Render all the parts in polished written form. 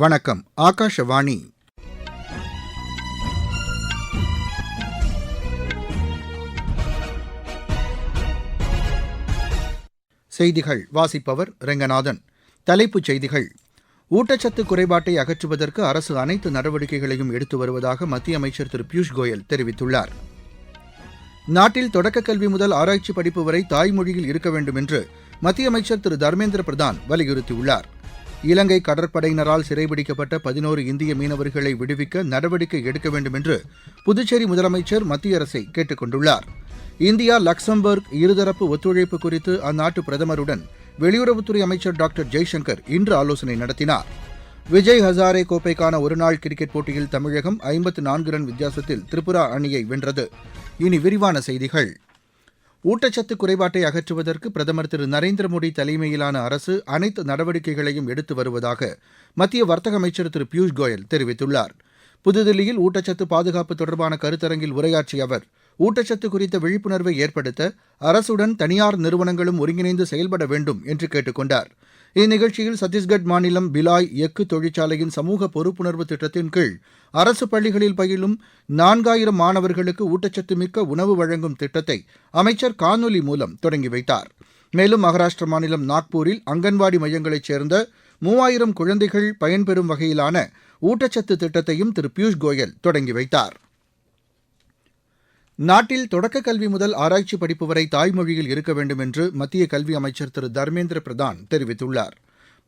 வணக்கம். ஆகாஷவாணி. செய்திகள் வாசிப்பவர் ரெங்கநாதன். தலைப்புச் செய்திகள். ஊட்டச்சத்து குறைபாட்டை அகற்றுவதற்கு அரசு அனைத்து நடவடிக்கைகளையும் எடுத்து வருவதாக மத்திய அமைச்சர் திரு பியூஷ் கோயல் தெரிவித்துள்ளார். நாட்டில் தொடக்கக் கல்வி முதல் ஆராய்ச்சி படிப்பு வரை தாய்மொழியில் இருக்க வேண்டும் என்று மத்திய அமைச்சர் திரு தர்மேந்திர பிரதான் வலியுறுத்தியுள்ளார். இலங்கை கடற்படையினரால் சிறைபிடிக்கப்பட்ட 11 இந்திய மீனவர்களை விடுவிக்க நடவடிக்கை எடுக்க வேண்டும் என்று புதுச்சேரி முதலமைச்சர் மத்திய அரசை கேட்டுக் கொண்டுள்ளார். இந்தியா லக்சம்பர்க் இருதரப்பு ஒத்துழைப்பு குறித்து அந்நாட்டு பிரதமருடன் வெளியுறவுத்துறை அமைச்சர் டாக்டர் ஜெய்சங்கர் இன்று ஆலோசனை நடத்தினார். விஜய் ஹசாரே கோப்பைக்கான ஒருநாள் கிரிக்கெட் போட்டியில் தமிழகம் 54 ரன் வித்தியாசத்தில் திரிபுரா அணியை வென்றது. இனி விரிவான செய்திகள். ஊட்டச்சத்து குறைபாட்டை அகற்றுவதற்கு பிரதமர் திரு நரேந்திர மோடி தலைமையிலான அரசு அனைத்து நடவடிக்கைகளையும் எடுத்து வருவதாக மத்திய வர்த்தக அமைச்சர் திரு பியூஷ் கோயல் தெரிவித்துள்ளார். புதுதில்லியில் ஊட்டச்சத்து பாதுகாப்பு தொடர்பான கருத்தரங்கில் உரையாற்றிய அவர், ஊட்டச்சத்து குறித்த விழிப்புணர்வை ஏற்படுத்த அரசுடன் தனியார் நிறுவனங்களும் ஒருங்கிணைந்து செயல்பட வேண்டும் என்று கேட்டுக் கொண்டார். இந்நிகழ்ச்சியில் சத்தீஸ்கட் மாநிலம் பிலாய் எஃகு தொழிற்சாலையின் சமூக பொறுப்புணர்வு திட்டத்தின் கீழ் அரசு பள்ளிகளில் பயிலும் 4000 மாணவர்களுக்கு ஊட்டச்சத்து மிக்க உணவு வழங்கும் திட்டத்தை அமைச்சர் காணொலி மூலம் தொடங்கி வைத்தார். மேலும் மகாராஷ்டிர மாநிலம் நாக்பூரில் அங்கன்வாடி மையங்களைச் சேர்ந்த 3000 குழந்தைகள் பயன்பெறும் வகையிலான ஊட்டச்சத்து திட்டத்தையும் திரு பியூஷ் கோயல் தொடங்கி வைத்தார். நாட்டில் தொடக்கக் கல்வி முதல் ஆராய்ச்சி படிப்பு வரை தாய்மொழியில் இருக்க வேண்டும் என்று மத்திய கல்வி அமைச்சர் திரு தர்மேந்திர பிரதான் தெரிவித்துள்ளார்.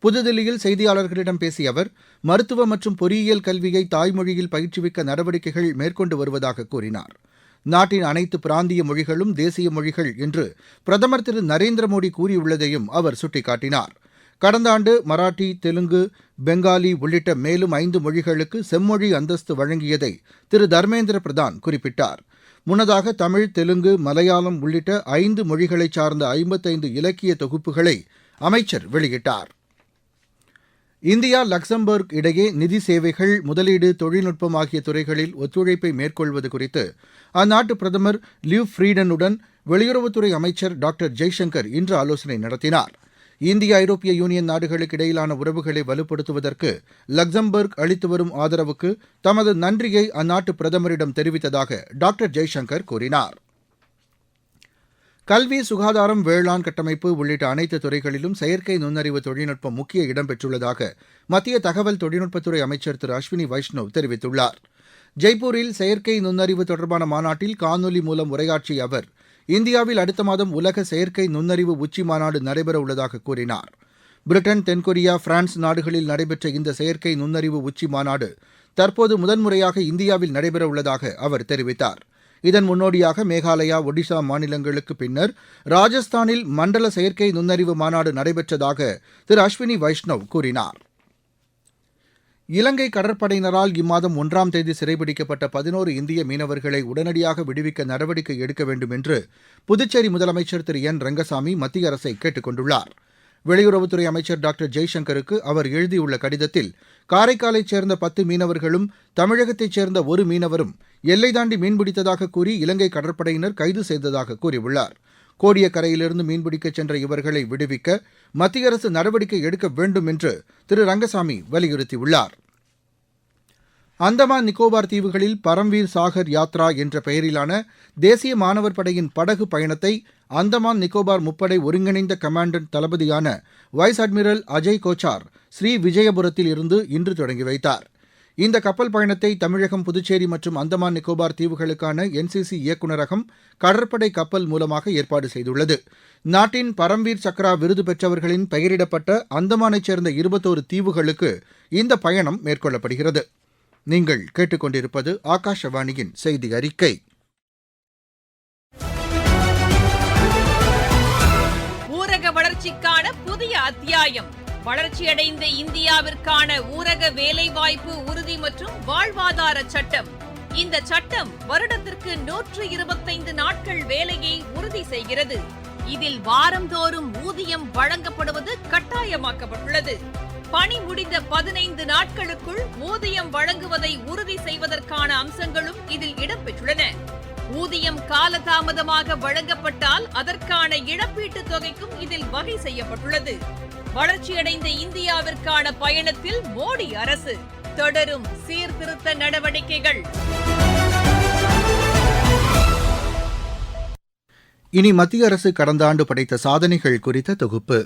புதுதில்லியில் செய்தியாளர்களிடம் பேசிய அவர், மருத்துவ மற்றும் பொறியியல் கல்வியை தாய்மொழியில் பயிற்றுவிக்க நடவடிக்கைகள் மேற்கொண்டு வருவதாக கூறினார். நாட்டின் அனைத்து பிராந்திய மொழிகளும் தேசிய மொழிகள் என்று பிரதமர் திரு நரேந்திர மோடி கூறியுள்ளதையும் அவர் சுட்டிக்காட்டினார். கடந்த ஆண்டு மராட்டி, தெலுங்கு, பெங்காலி உள்ளிட்ட மேலும் 5 மொழிகளுக்கு செம்மொழி அந்தஸ்து வழங்கியதை திரு தர்மேந்திர பிரதான் குறிப்பிட்டார். முன்னதாக தமிழ், தெலுங்கு, மலையாளம் உள்ளிட்ட 5 மொழிகளைச் சார்ந்த 55 இலக்கிய தொகுப்புகளை அமைச்சர் வெளியிட்டார். இந்தியா லக்சம்பர்க் இடையே நிதி சேவைகள், முதலீடு, தொழில்நுட்பம் ஆகிய துறைகளில் ஒத்துழைப்பை மேற்கொள்வது குறித்து அந்நாட்டு பிரதமர் லிவ் ஃப்ரீடனுடன் வெளியுறவுத்துறை அமைச்சர் டாக்டர் ஜெய்சங்கர் இன்று ஆலோசனை நடத்தினார். இந்திய ஐரோப்பிய யூனியன் நாடுகளுக்கு இடையிலான உறவுகளை வலுப்படுத்துவதற்கு லக்சம்பர்க் அளித்து வரும் ஆதரவுக்கு தமது நன்றியை அந்நாட்டு பிரதமரிடம் தெரிவித்ததாக டாக்டர் ஜெய்சங்கர் கூறினார். கல்வி, சுகாதாரம், வேளாண் கட்டமைப்பு உள்ளிட்ட அனைத்து துறைகளிலும் செயற்கை நுண்ணறிவு தொழில்நுட்பம் முக்கிய இடம் பெற்றுள்ளதாக மத்திய தகவல் தொழில்நுட்பத்துறை அமைச்சர் திரு அஸ்வினி வைஷ்ணவ் தெரிவித்துள்ளார். ஜெய்ப்பூரில் செயற்கை நுண்ணறிவு தொடர்பான மாநாட்டில் காணொலி மூலம் உரையாற்றிய அவர், இந்தியாவில் அடுத்த மாதம் உலக செயற்கை நுண்ணறிவு உச்சி மாநாடு நடைபெற உள்ளதாக கூறினார். பிரிட்டன், தென்கொரியா, பிரான்ஸ் நாடுகளில் நடைபெற்ற இந்த செயற்கை நுண்ணறிவு உச்சி மாநாடு தற்போது முதன்முறையாக இந்தியாவில் நடைபெற உள்ளதாக அவர் தெரிவித்தார். இதன் முன்னோடியாக மேகாலயா, ஒடிஷா மாநிலங்களுக்கு பின்னர் ராஜஸ்தானில் மண்டல செயற்கை நுண்ணறிவு மாநாடு நடைபெற்றதாக திரு அஸ்வினி வைஷ்ணவ் கூறினார். இலங்கை கடற்படையினரால் இம்மாதம் 1ஆம் தேதி சிறைபிடிக்கப்பட்ட 11 இந்திய மீனவர்களை உடனடியாக விடுவிக்க நடவடிக்கை எடுக்க வேண்டும் என்று புதுச்சேரி முதலமைச்சர் திரு என் ரங்கசாமி மத்திய அரசை கேட்டுக் கொண்டுள்ளார். வெளியுறவுத்துறை அமைச்சர் டாக்டர் ஜெய்சங்கருக்கு அவர் எழுதியுள்ள கடிதத்தில், காரைக்காலைச் சேர்ந்த 10 மீனவர்களும் தமிழகத்தைச் சேர்ந்த 1 மீனவரும் எல்லை தாண்டி மீன்பிடித்ததாக கூறி இலங்கை கடற்படையினர் கைது செய்ததாக கூறியுள்ளார். கோடியக்கரையிலிருந்து மீன்பிடிக்கச் சென்ற இவர்களை விடுவிக்க மத்திய அரசு நடவடிக்கை எடுக்க வேண்டும் என்று திரு ரங்கசாமி வலியுறுத்தியுள்ளார். அந்தமான் நிக்கோபார் தீவுகளில் பரம்வீர் சாகர் யாத்ரா என்ற பெயரிலான தேசிய மாணவர் படையின் படகு பயணத்தை அந்தமான் நிக்கோபார் முப்படை ஒருங்கிணைந்த கமாண்டன்ட் தளபதியான வைஸ் அட்மிரல் அஜய் கோச்சார் ஸ்ரீ விஜயபுரத்தில் இருந்து இன்று தொடங்கி வைத்தார். இந்த கப்பல் பயணத்தை தமிழகம், புதுச்சேரி மற்றும் அந்தமான் நிக்கோபார் தீவுகளுக்கான NCC இயக்குநரகம் கடற்படை கப்பல் மூலமாக ஏற்பாடு செய்துள்ளது. நாட்டின் பரம்வீர் சக்ரா விருது பெற்றவர்களின் பெயரிடப்பட்ட அந்தமானைச் சேர்ந்த 21 தீவுகளுக்கு இந்த பயணம் மேற்கொள்ளப்படுகிறது. நீங்கள் கேட்டுக்கொண்டிருப்பது ஆகாஷவாணியின் செய்தி அறிக்கை. ஊரக வளர்ச்சிக்கான புதிய அத்தியாயம். வளர்ச்சியடைந்த இந்தியாவிற்கான ஊரக வேலைவாய்ப்பு உறுதி மற்றும் வாழ்வாதார சட்டம். இந்த சட்டம் வருடத்திற்கு 125 நாட்கள் வேலையை உறுதி செய்கிறது. இதில் வாரந்தோறும் ஊதியம் வழங்கப்படுவது கட்டாயமாக்கப்பட்டுள்ளது. பணி முடிந்த 15 நாட்களுக்குள் ஊதியம் வழங்குவதை உறுதி செய்வதற்கான அம்சங்களும் இதில் இடம்பெற்றுள்ளன. ஊதியம் காலதாமதமாக வழங்கப்பட்டால் அதற்கான இழப்பீட்டுத் தொகைக்கும் இதில் வகை செய்யப்பட்டுள்ளது. வளர்ச்சியடைந்த இந்தியாவிற்கான பயணத்தில் மோடி அரசு தொடரும் சீர்திருத்த நடவடிக்கைகள். இனி மத்திய அரசு கடந்த ஆண்டு படைத்த சாதனைகள் குறித்த தொகுப்பு.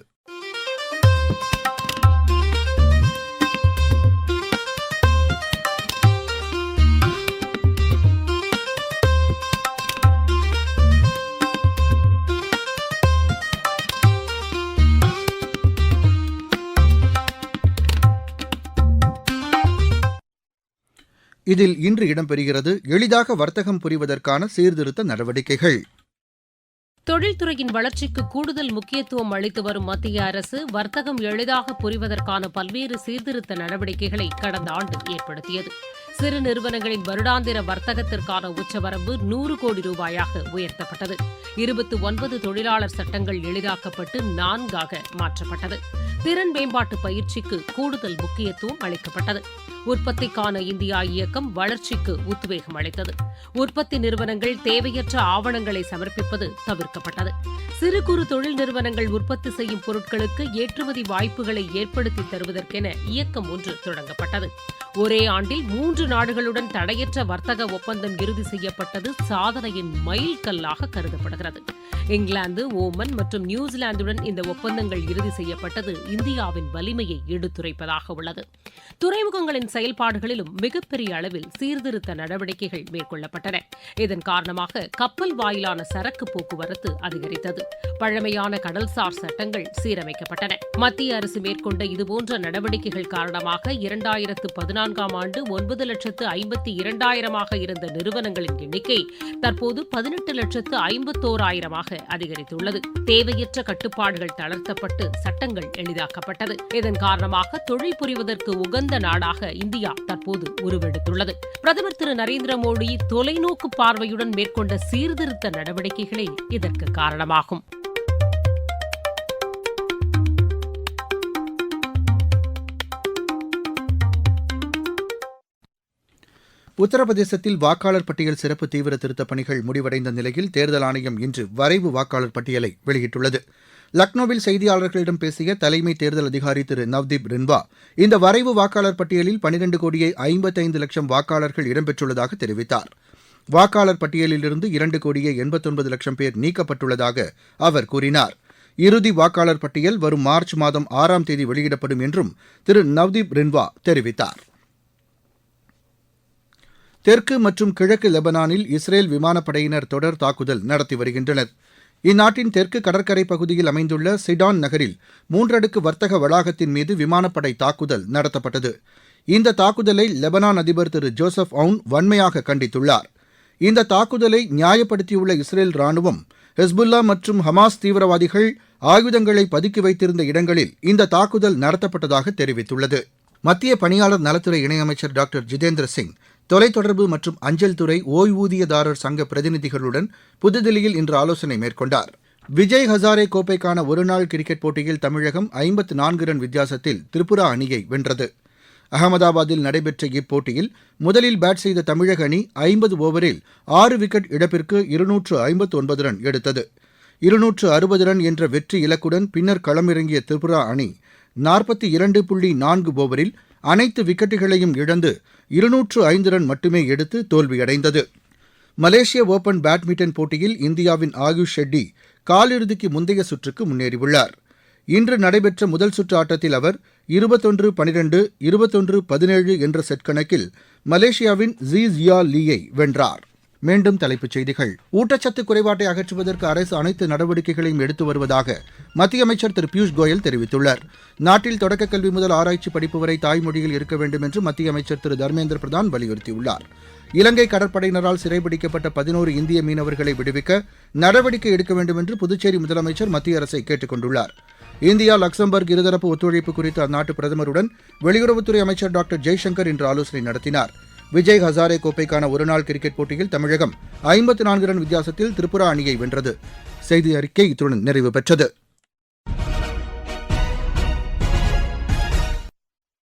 இதில் இன்று இடம்பெறுகிறது எளிதாக வர்த்தகம் புரிவதற்கான சீர்திருத்த நடவடிக்கைகள். தொழில்துறையின் வளர்ச்சிக்கு கூடுதல் முக்கியத்துவம் அளித்து வரும் மத்திய அரசு வர்த்தகம் எளிதாக புரிவதற்கான பல்வேறு சீர்திருத்த நடவடிக்கைகளை கடந்த ஆண்டு ஏற்படுத்தியது. சிறு நிறுவனங்களின் வருடாந்திர வர்த்தகத்திற்கான உச்சவரம்பு 100 கோடி ரூபாயாக உயர்த்தப்பட்டது. 29 தொழிலாளர் சட்டங்கள் எளிதாக்கப்பட்டு 4ஆக மாற்றப்பட்டது. திறன் மேம்பாட்டு பயிற்சிக்கு கூடுதல் முக்கியத்துவம் அளிக்கப்பட்டது. உற்பத்திக்கான இந்தியா இயக்கம் வளர்ச்சிக்கு உத்வேகம் அளித்தது. உற்பத்தி நிறுவனங்கள் தேவையற்ற ஆவணங்களை சமர்ப்பிப்பது தவிர்க்கப்பட்டது. சிறு குறு தொழில் நிறுவனங்கள் உற்பத்தி செய்யும் பொருட்களுக்கு ஏற்றுமதி வாய்ப்புகளை ஏற்படுத்தி தருவதற்கென இயக்கம் ஒன்று தொடங்கப்பட்டது. ஒரே ஆண்டில் 3 நாடுகளுடன் தடையற்ற வர்த்தக ஒப்பந்தம் இறுதி செய்யப்பட்டது சாதனையின் மைல்கல்லாக கருதப்படுகிறது. இங்கிலாந்து, ஓமன் மற்றும் நியூசிலாந்துடன் இந்த ஒப்பந்தங்கள் இறுதி செய்யப்பட்டது இந்தியாவின் வலிமையை எடுத்துரைப்பதாக உள்ளது. துறைமுகங்களின் செயல்பாடுகளிலும் மிகப்பெரிய அளவில் சீர்திருத்த நடவடிக்கைகள் மேற்கொள்ளப்பட்டன. இதன் காரணமாக கப்பல் வாயிலான சரக்கு போக்குவரத்து அதிகரித்தது. பழமையான கடல்சார் சட்டங்கள் சீரமைக்கப்பட்டன. மத்திய அரசு மேற்கொண்ட இதுபோன்ற நடவடிக்கைகள் காரணமாக 2014ஆம் ஆண்டு 9,52,000 இருந்த நிறுவனங்களின் எண்ணிக்கை தற்போது 18,51,000 அதிகரித்துள்ளது. தேவையற்ற கட்டுப்பாடுகள் தளர்த்தப்பட்டு சட்டங்கள் எளிதாக்கப்பட்டது. இதன் காரணமாக தொழில் புரிவதற்கு உகந்த நாடாக இந்தியா தற்போது உருவெடுத்துள்ளது. பிரதமர் திரு நரேந்திர மோடி தொலைநோக்கு பார்வையுடன் மேற்கொண்ட சீர்திருத்த நடவடிக்கைகளே இதற்கு காரணமாகும். உத்தரப்பிரதேசத்தில் வாக்காளர் பட்டியல் சிறப்பு தீவிர திருத்தப் பணிகள் முடிவடைந்த நிலையில் தேர்தல் ஆணையம் இன்று வரைவு வாக்காளர் பட்டியலை வெளியிட்டுள்ளது. லக்னோவில் செய்தியாளர்களிடம் பேசிய தலைமை தேர்தல் அதிகாரி திரு நவ்தீப் ரின்வா இந்த வரைவு வாக்காளர் பட்டியலில் 12,55,00,000 வாக்காளர்கள் இடம்பெற்றுள்ளதாக தெரிவித்தார். வாக்காளர் பட்டியலிலிருந்து 2,89,00,000 பேர் நீக்கப்பட்டுள்ளதாக அவர் கூறினார். இறுதி வாக்காளர் பட்டியல் வரும் மார்ச் மாதம் 6ஆம் தேதி வெளியிடப்படும் என்றும் திரு நவ்தீப் ரின்வா தெரிவித்தார். தெற்கு மற்றும் கிழக்கு லெபனானில் இஸ்ரேல் விமானப்படையினர் தொடர் தாக்குதல் நடத்தி வருகின்றனர். இந்நாட்டின் தெற்கு கடற்கரை பகுதியில் அமைந்துள்ள சிடான் நகரில் 3 அடுக்கு வர்த்தக வளாகத்தின் மீது விமானப்படை தாக்குதல் நடத்தப்பட்டது. இந்த தாக்குதலை லெபனான் அதிபர் திரு ஜோசப் அவுன் வன்மையாக கண்டித்துள்ளார். இந்த தாக்குதலை நியாயப்படுத்தியுள்ள இஸ்ரேல் ராணுவம் ஹெஸ்புல்லா மற்றும் ஹமாஸ் தீவிரவாதிகள் ஆயுதங்களை பதுக்கி வைத்திருந்த இடங்களில் இந்த தாக்குதல் நடத்தப்பட்டதாக தெரிவித்துள்ளது. மத்திய பணியாளர் நலத்துறை இணையமைச்சர் டாக்டர் ஜிதேந்திர சிங் தொலைத்தொடர்பு மற்றும் அஞ்சல் துறை ஓய்வூதியதாரர் சங்க பிரதிநிதிகளுடன் புதுதில்லியில் இன்று ஆலோசனை மேற்கொண்டார். விஜய் ஹசாரே கோப்பைக்கான ஒருநாள் கிரிக்கெட் போட்டியில் தமிழகம் 54 ரன் வித்தியாசத்தில் திரிபுரா அணியை வென்றது. அகமதாபாத்தில் நடைபெற்ற இப்போட்டியில் முதலில் பேட் செய்த தமிழக அணி 50 ஓவரில் 6 விக்கெட் இழப்பிற்கு 259 ரன் எடுத்தது. 260 ரன் என்ற வெற்றி இலக்குடன் பின்னர் களமிறங்கிய திரிபுரா அணி 42.4 ஓவரில் அனைத்து விக்கெட்டுகளையும் இழந்து 205 ரன் மட்டுமே எடுத்து தோல்வியடைந்தது. மலேசிய ஓபன் பேட்மிண்டன் போட்டியில் இந்தியாவின் ஆயுஷ் ஷெட்டி காலிறுதிக்கு முந்தைய சுற்றுக்கு முன்னேறியுள்ளார். இன்று நடைபெற்ற முதல் சுற்று ஆட்டத்தில் அவர் 21-12, 21-17 என்ற செட் கணக்கில் மலேசியாவின் ஜியா லீயை வென்றார். மீண்டும் தலைப்புச் செய்திகள். ஊட்டச்சத்து குறைபாட்டை அகற்றுவதற்கு அரசு அனைத்து நடவடிக்கைகளையும் எடுத்து வருவதாக மத்திய அமைச்சர் திரு பியூஷ் கோயல் தெரிவித்துள்ளார். நாட்டில் தொடக்கக் கல்வி முதல் ஆராய்ச்சி படிப்பு வரை தாய்மொழியில் இருக்க வேண்டும் என்று மத்திய அமைச்சர் திரு தர்மேந்திர பிரதான் வலியுறுத்தியுள்ளார். இலங்கை கடற்படையினரால் சிறைபிடிக்கப்பட்ட 11 இந்திய மீனவர்களை விடுவிக்க நடவடிக்கை எடுக்க வேண்டும் என்று புதுச்சேரி முதலமைச்சர் மத்திய அரசை கேட்டுக் கொண்டுள்ளார். இந்தியா லக்சம்பர்க் இருதரப்பு ஒத்துழைப்பு குறித்து அந்நாட்டு பிரதமருடன் வெளியுறவுத்துறை அமைச்சர் டாக்டர் ஜெய்சங்கர் இன்று ஆலோசனை நடத்தினார். விஜய் ஹசாரே கோப்பைக்கான ஒருநாள் கிரிக்கெட் போட்டியில் தமிழகம் 54 ரன் வித்தியாசத்தில் திரிபுரா அணியை வென்றது. செய்தி அறிக்கை இத்துடன் நிறைவு பெற்றது.